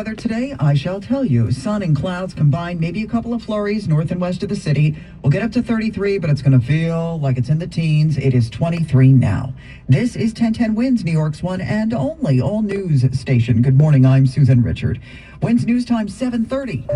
Weather today, I shall tell you. Sun and clouds combined, maybe a couple of flurries north and west of the city. We'll get up to 33, but it's going to feel like it's in the teens. It is 23 now. This is 1010 Winds, New York's one and only all news station. Good morning, I'm Susan Richard. Winds News Time 7:30.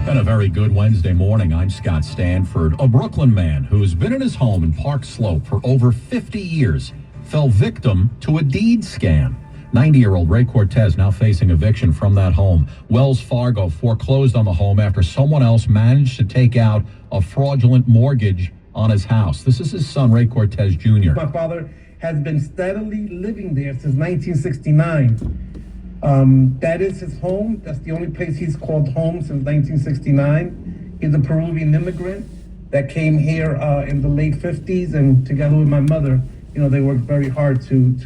And a very good Wednesday morning. I'm Scott Stanford. A Brooklyn man who has been in his home in Park Slope for over 50 years fell victim to a deed scam. 90-year-old Ray Cortez now facing eviction from that home. Wells Fargo foreclosed on the home after someone else managed to take out a fraudulent mortgage on his house. This is his son, Ray Cortez Jr. My father has been steadily living there since 1969. That is his home. That's the only place he's called home since 1969. He's a Peruvian immigrant that came here in the late 50s, and together with my mother, they worked very hard to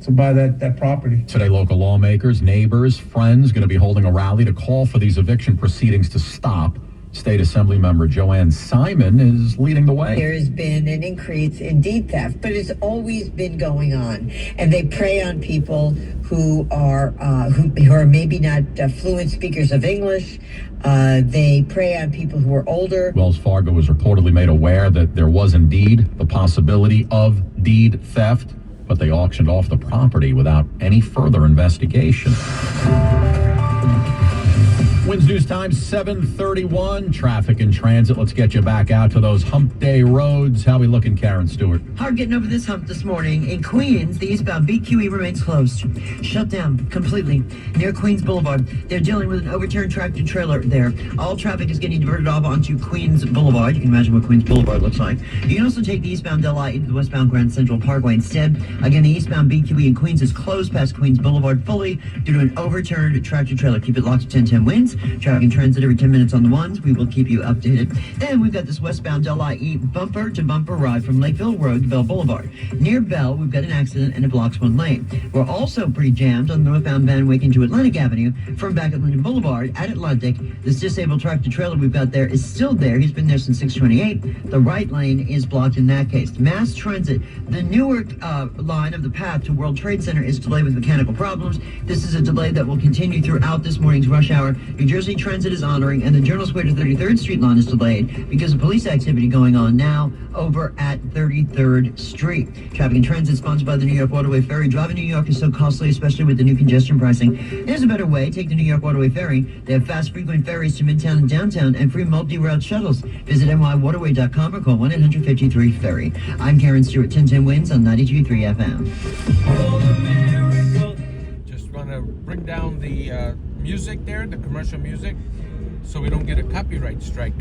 buy that property. Today, local lawmakers, neighbors, friends going to be holding a rally to call for these eviction proceedings to stop. State Assembly member Joanne Simon is leading the way. There has been an increase in deed theft, but it's always been going on, and they prey on people who are maybe not fluent speakers of English. They prey on people who are older. Wells Fargo was reportedly made aware that there was indeed the possibility of deed theft, but they auctioned off the property without any further investigation. Winds News Time 7:31. Traffic and transit. Let's get you back out to those hump day roads. How we looking, Karen Stewart? Hard getting over this hump this morning. In Queens, the eastbound BQE remains closed. Shut down completely near Queens Boulevard. They're dealing with an overturned tractor trailer there. All traffic is getting diverted off onto Queens Boulevard. You can imagine what Queens Boulevard looks like. You can also take the eastbound Delhi into the westbound Grand Central Parkway instead. Again, the eastbound BQE in Queens is closed past Queens Boulevard fully due to an overturned tractor trailer. Keep it locked to 1010 Winds. Traffic and transit every 10 minutes on the ones. We will keep you updated. Then we've got this westbound LIE bumper to bumper ride from Lakeville Road to Bell Boulevard. Near Bell, we've got an accident and it blocks one lane. We're also pretty jammed on the northbound Van Wyck into Atlantic Avenue from back at Linden Boulevard at Atlantic. This disabled tractor trailer we've got there is still there. He's been there since 628. The right lane is blocked in that case. Mass transit, the Newark line of the path to World Trade Center is delayed with mechanical problems. This is a delay that will continue throughout this morning's rush hour. New Jersey Transit is honoring, and the Journal Square to 33rd Street line is delayed because of police activity going on now over at 33rd Street. Traffic and transit sponsored by the New York Waterway Ferry. Driving New York is so costly, especially with the new congestion pricing. There's a better way. Take the New York Waterway Ferry. They have fast, frequent ferries to Midtown and downtown and free multi-route shuttles. Visit nywaterway.com or call 1-800-53-FERRY. I'm Karen Stewart, 1010 Winds on 92.3 FM. Just want to bring down the music there, the commercial music, so we don't get a copyright strike.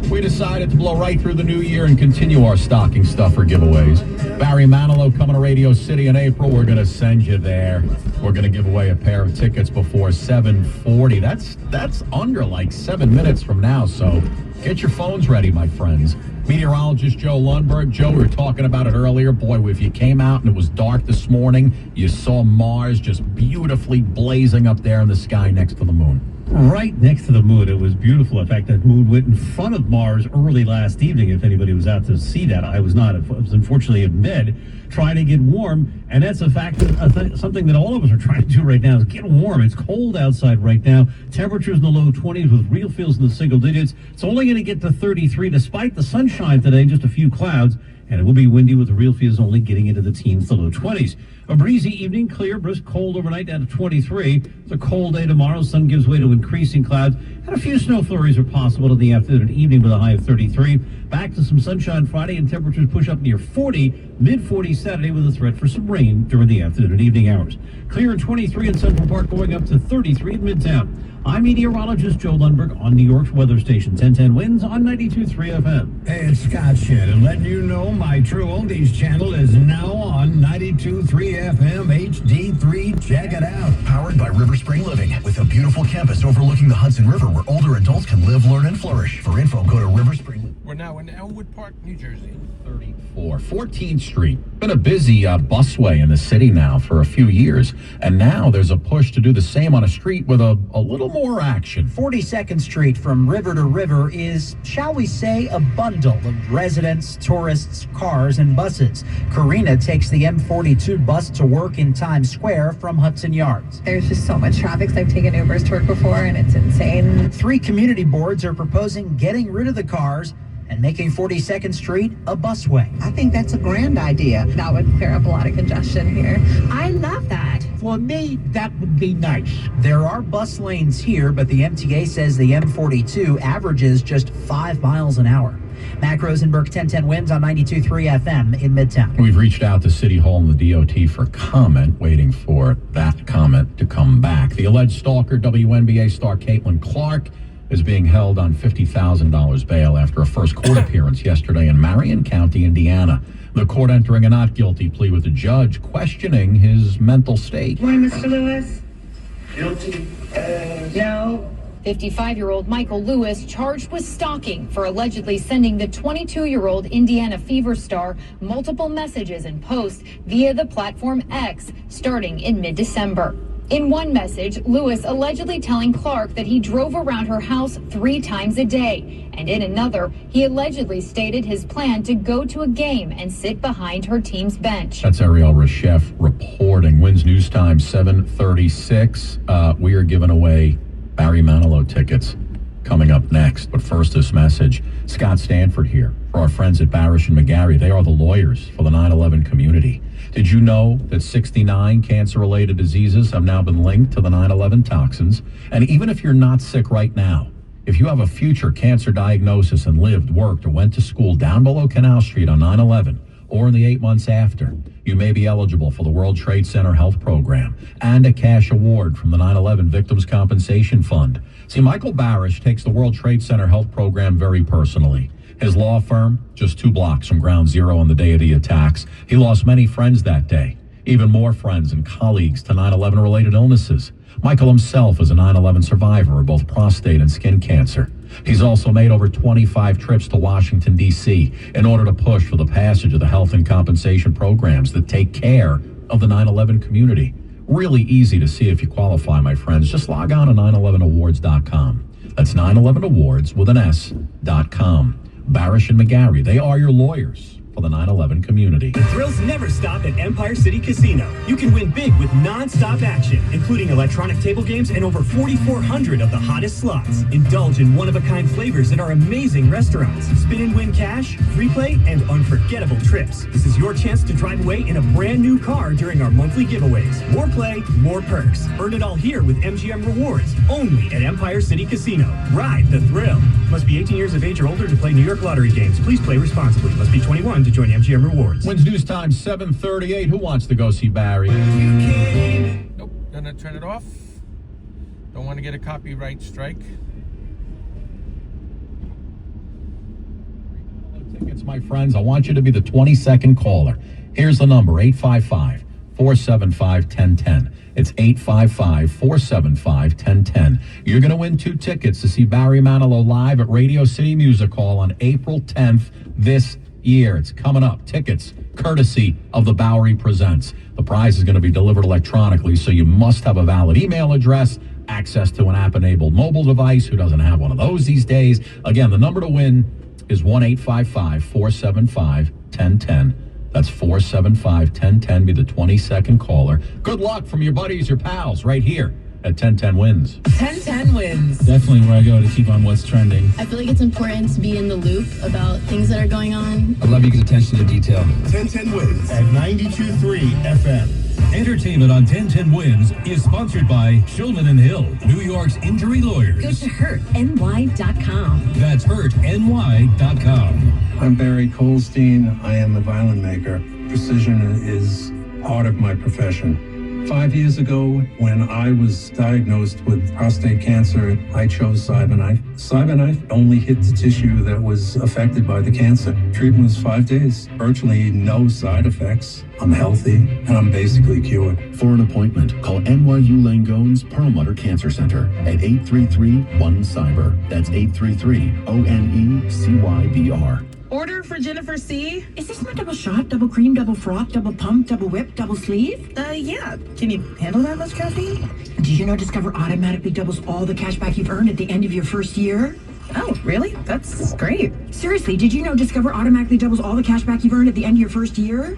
We decided to blow right through the new year and continue our stocking stuffer giveaways. Barry Manilow coming to Radio City in April. We're going to send you there. We're going to give away a pair of tickets before 7:40. That's under like 7 minutes from now, so get your phones ready, my friends. Meteorologist Joe Lundberg. Joe, we were talking about it earlier. Boy, if you came out and it was dark this morning, you saw Mars just beautifully blazing up there in the sky next to the moon. Right next to the moon. It was beautiful. In fact, that moon went in front of Mars early last evening. If anybody was out to see that, I was not. I was unfortunately in bed trying to get warm, and that's a fact, something that all of us are trying to do right now is get warm. It's cold outside right now. Temperatures in the low 20s with real feels in the single digits. It's only going to get to 33 despite the sunshine today, just a few clouds. And it will be windy with the real feels only getting into the teens, the low 20s. A breezy evening, clear, brisk, cold overnight down to 23. It's a cold day tomorrow. Sun gives way to increasing clouds. And a few snow flurries are possible in the afternoon and evening with a high of 33. Back to some sunshine Friday and temperatures push up near 40. Mid-40s Saturday with a threat for some rain during the afternoon and evening hours. Clear at 23 in Central Park, going up to 33 in Midtown. I'm meteorologist Joe Lundberg on New York's weather station, 1010 Winds on 92.3 FM. Hey, it's Scott Shannon letting you know my True Oldies channel is now on 92.3 FM HD3. Check it out. Powered by River Spring Living, with a beautiful campus overlooking the Hudson River where older adults can live, learn, and flourish. For info, go to River Spring. We're now in Elmwood Park, New Jersey. 34, 14th Street. Been a busy busway in the city now for a few years, and now there's a push to do the same on a street with a little more action. 42nd Street from river to river is, shall we say, a bundle of residents, tourists, cars, and buses. Karina takes the M42 bus to work in Times Square from Hudson Yards. There's just so much traffic. I've taken Ubers to work before, and it's insane. 3 community boards are proposing getting rid of the cars and making 42nd Street a busway. I think that's a grand idea. That would clear up a lot of congestion here. I love that. For me, that would be nice. There are bus lanes here, but the MTA says the M42 averages just 5 miles an hour. Mac Rosenberg, 1010 Wins on 92.3 FM in Midtown. We've reached out to City Hall and the DOT for comment, waiting for that comment to come back. The alleged stalker, WNBA star Caitlin Clark, is being held on $50,000 bail after a first court appearance yesterday in Marion County, Indiana. The court entering a not guilty plea with the judge questioning his mental state. Morning, Mr. Lewis. Guilty as... No. 55-year-old Michael Lewis charged with stalking for allegedly sending the 22-year-old Indiana Fever star multiple messages and posts via the platform X starting in mid-December. In one message, Lewis allegedly telling Clark that he drove around her house 3 times a day. And in another, he allegedly stated his plan to go to a game and sit behind her team's bench. That's Ariel Reshef reporting. Wins News Time 7:36. We are giving away Barry Manilow tickets coming up next. But first, this message. Scott Stanford here for our friends at Barish and McGarry. They are the lawyers for the 9/11 community. Did you know that 69 cancer-related diseases have now been linked to the 9/11 toxins? And even if you're not sick right now, if you have a future cancer diagnosis and lived, worked, or went to school down below Canal Street on 9/11 or in the 8 months after, you may be eligible for the World Trade Center Health Program and a cash award from the 9/11 Victims Compensation Fund. See, Michael Barish takes the World Trade Center Health Program very personally. His law firm, just 2 blocks from Ground Zero on the day of the attacks. He lost many friends that day, even more friends and colleagues to 9/11 related illnesses. Michael himself is a 9/11 survivor of both prostate and skin cancer. He's also made over 25 trips to Washington, D.C. in order to push for the passage of the health and compensation programs that take care of the 9/11 community. Really easy to see if you qualify, my friends. Just log on to 911awards.com. That's 911awards with an S.com. Barish and McGarry, they are your lawyers for the 9/11 community. The thrills never stop at Empire City Casino. You can win big with non-stop action, including electronic table games and over 4,400 of the hottest slots. Indulge in one-of-a-kind flavors at our amazing restaurants. Spin and win cash, free play, and unforgettable trips. This is your chance to drive away in a brand new car during our monthly giveaways. More play, more perks. Earn it all here with MGM Rewards, only at Empire City Casino. Ride the thrill. Must be 18 years of age or older to play New York Lottery games. Please play responsibly. Must be 21 to join MGM Rewards. Wins News Time 7:38. Who wants to go see Barry? Nope, gonna turn it off. Don't want to get a copyright strike. Tickets, my friends. I want you to be the 22nd caller. Here's the number, 855-475-1010. It's 855-475-1010. You're going to win 2 tickets to see Barry Manilow live at Radio City Music Hall on April 10th this year. It's coming up. Tickets courtesy of the Bowery Presents. The prize is going to be delivered electronically, so you must have a valid email address, access to an app-enabled mobile device. Who doesn't have one of those these days? Again, the number to win is 1-855-475-1010. That's 475-1010. Be the 22nd caller. Good luck from your buddies, your pals, right here at 1010 Wins. 1010 Wins. Definitely where I go to keep on what's trending. I feel like it's important to be in the loop about things that are going on. I love you guys' attention to detail. 1010 Wins at 92.3 FM. Entertainment on 1010 Wins is sponsored by Shulman & Hill, New York's injury lawyers. Go to hurtny.com. That's hurtny.com. I'm Barry Colstein. I am a violin maker. Precision is part of my profession. 5 years ago, when I was diagnosed with prostate cancer, I chose CyberKnife. CyberKnife only hit the tissue that was affected by the cancer. Treatment was 5 days, virtually no side effects. I'm healthy, and I'm basically cured. For an appointment, call NYU Langone's Perlmutter Cancer Center at 833-1-CYBER. That's 833-ONECYBR. Order for Jennifer C. Is this my double shot, double cream, double froth, double pump, double whip, double sleeve? Yeah. Can you handle that much caffeine? Did you know Discover automatically doubles all the cash back you've earned at the end of your first year? Oh, really? That's great. Seriously, did you know Discover automatically doubles all the cash back you've earned at the end of your first year?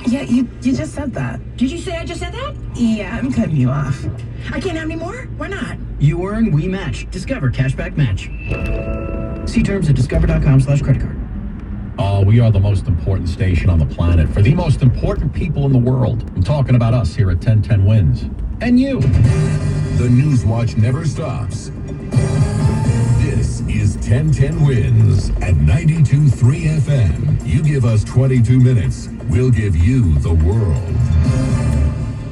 Yeah, you just said that. Did you say I just said that? Yeah, I'm cutting you off. I can't have any more? Why not? You earn, we match. Discover Cashback Match. See terms at discover.com/creditcard. Oh, we are the most important station on the planet for the most important people in the world. I'm talking about us here at 1010 Wins. And you. The News Watch never stops. This is 1010 Wins at 92.3 FM. You give us 22 minutes, we'll give you the world.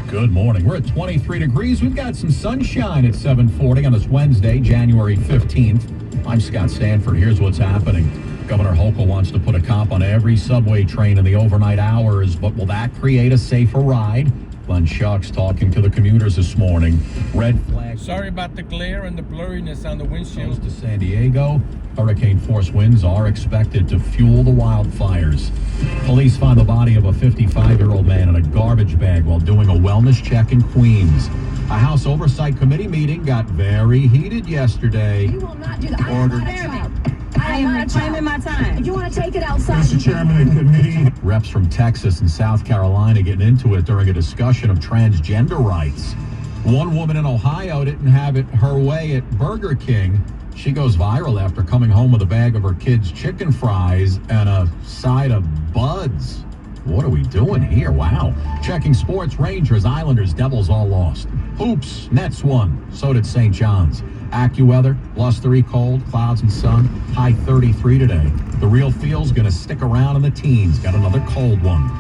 Good morning. We're at 23 degrees. We've got some sunshine at 7:40 on this Wednesday, January 15th. I'm Scott Stanford. Here's what's happening. Governor Hochul wants to put a cop on every subway train in the overnight hours, but will that create a safer ride? Glenn Shucks talking to the commuters this morning. Red flag. Sorry about the glare and the blurriness on the windshield. To San Diego. Hurricane force winds are expected to fuel the wildfires. Police find the body of a 55-year-old man in a garbage bag while doing a wellness check in Queens. A House Oversight Committee meeting got very heated yesterday. You will not do that. Order. I am reclaiming my time. If you want to take it outside. Mr. Chairman of Committee. Reps from Texas and South Carolina getting into it during a discussion of transgender rights. One woman in Ohio didn't have it her way at Burger King. She goes viral after coming home with a bag of her kids' chicken fries and a side of buds. What are we doing here? Wow. Checking sports, Rangers, Islanders, Devils all lost. Hoops, Nets won. So did St. John's. AccuWeather, blustery cold, clouds and sun, high 33 today. The real feel's going to stick around in the teens. Got another cold one.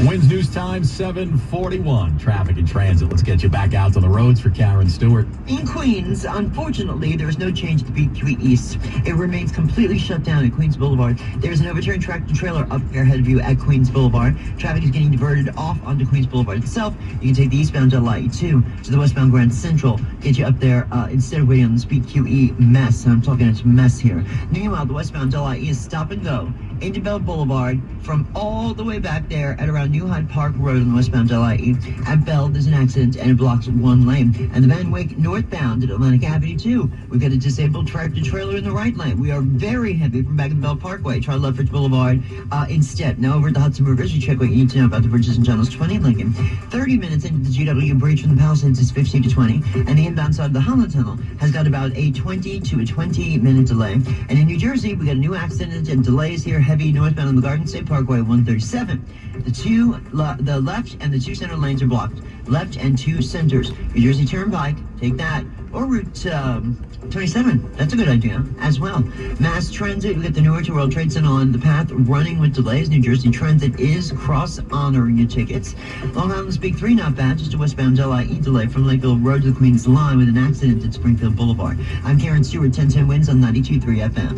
Winds News Time, 7:41. Traffic and transit. Let's get you back out to the roads for Karen Stewart. In Queens, unfortunately, there is no change to BQ East. It remains completely shut down at Queens Boulevard. There's an overturned tractor trailer up there ahead of you at Queens Boulevard. Traffic is getting diverted off onto Queens Boulevard itself. You can take the eastbound Delhi 2 to the westbound Grand Central. Get you up there instead of waiting on this BQE mess. And I'm talking it's mess here. Meanwhile, the westbound Delhi is stop and go into Bell Boulevard from all the way back there at around New Hyde Park Road on the westbound LIE. At Bell, there's an accident and it blocks one lane. And the Van Wyck northbound at Atlantic Avenue 2. We've got a disabled tractor trailer in the right lane. We are very heavy from back in Bell Parkway. Try Lethbridge Boulevard instead. Now over at the Hudson River, you check what you need to know about the bridges and channels 20 Lincoln. 30 minutes into the GW Bridge from the Palisades is 50 to 20. And the inbound side of the Holland Tunnel has got about a 20 to a 20-minute delay. And in New Jersey, we got a new accident and delays here. Heavy northbound on the Garden State Parkway 137. The left and the two center lanes are blocked. Left and two centers. New Jersey Turnpike, take that. Or Route 27. That's a good idea as well. Mass Transit, we got the Newark to World Trade Center on the path running with delays. New Jersey Transit is cross-honoring your tickets. Long Island's Big 3 not bad. Just a westbound LIE delay from Lakeville Road to the Queens Line with an accident at Springfield Boulevard. I'm Karen Stewart, 1010 Wins on 92.3 FM.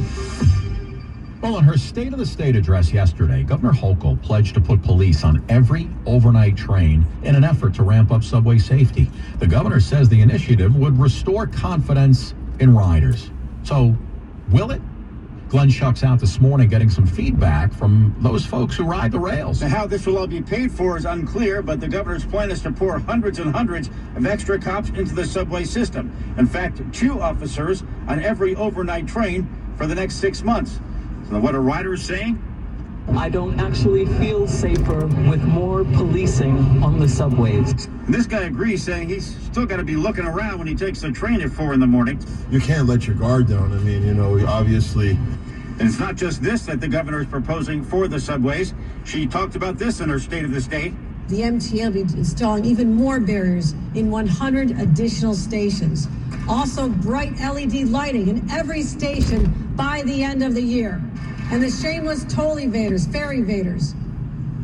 Well, in her State of the State address yesterday, Governor Hochul pledged to put police on every overnight train in an effort to ramp up subway safety. The governor says the initiative would restore confidence in riders. So, will it? Glenn Shucks out this morning getting some feedback from those folks who ride the rails. Now, how this will all be paid for is unclear, but the governor's plan is to pour hundreds and hundreds of extra cops into the subway system. In fact, 2 officers on every overnight train for the next 6 months. So what are riders saying? I don't actually feel safer with more policing on the subways. And this guy agrees, saying he's still got to be looking around when he takes the train at 4 in the morning. You can't let your guard down. I mean, you know, obviously. And it's not just this that the governor is proposing for the subways. She talked about this in her State of the State. The MTA will be installing even more barriers in 100 additional stations. Also, bright LED lighting in every station by the end of the year. And the shameless toll evaders, ferry evaders,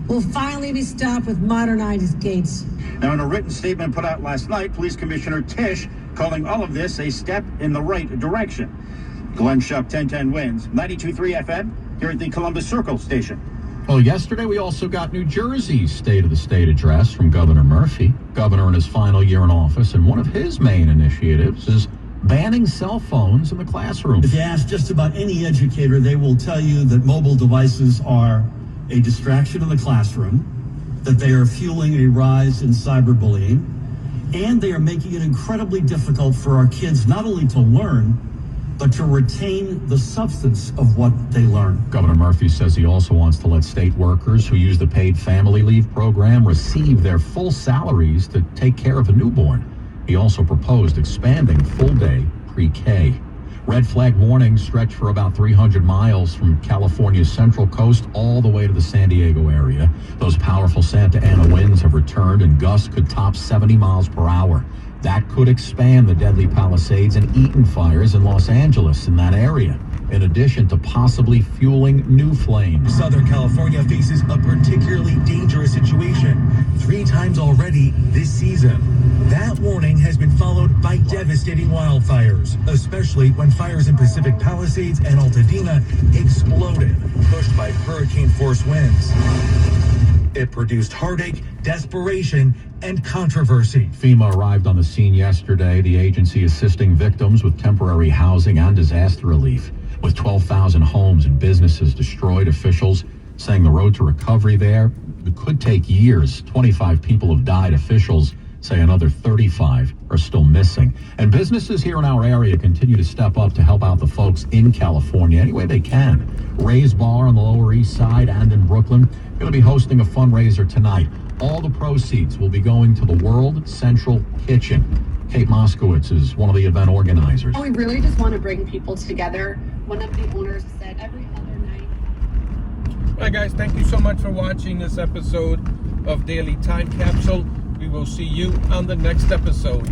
will finally be stopped with modernized gates. Now, in a written statement put out last night, Police Commissioner Tisch calling all of this a step in the right direction. Glenn Shuck, 1010 Wins, 92.3 FM, here at the Columbus Circle station. Well, yesterday we also got New Jersey's State of the State address from Governor Murphy. Governor in his final year in office, and one of his main initiatives is banning cell phones in the classroom. If you ask just about any educator, they will tell you that mobile devices are a distraction in the classroom, that they are fueling a rise in cyberbullying, and they are making it incredibly difficult for our kids not only to learn, but to retain the substance of what they learn. Governor Murphy says he also wants to let state workers who use the paid family leave program receive their full salaries to take care of a newborn. He also proposed expanding full-day pre-K. Red flag warnings stretch for about 300 miles from California's central coast all the way to the San Diego area. Those powerful Santa Ana winds have returned, and gusts could top 70 miles per hour. That could expand the deadly Palisades and Eaton fires in Los Angeles in that area, in addition to possibly fueling new flames. Southern California faces a particularly dangerous situation 3 times already this season. That warning has been followed by devastating wildfires, especially when fires in Pacific Palisades and Altadena exploded, pushed by hurricane-force winds. It produced heartache, desperation, and controversy. FEMA arrived on the scene yesterday, the agency assisting victims with temporary housing and disaster relief. With 12,000 homes and businesses destroyed, officials saying the road to recovery there could take years. 25 people have died. Officials say another 35 are still missing. And businesses here in our area continue to step up to help out the folks in California any way they can. Ray's Bar on the Lower East Side and in Brooklyn going to be hosting a fundraiser tonight. All the proceeds will be going to the World Central Kitchen. Kate Moskowitz is one of the event organizers. We really just want to bring people together. One of the owners said every other night. All right, guys, thank you so much for watching this episode of Daily Time Capsule. We will see you on the next episode.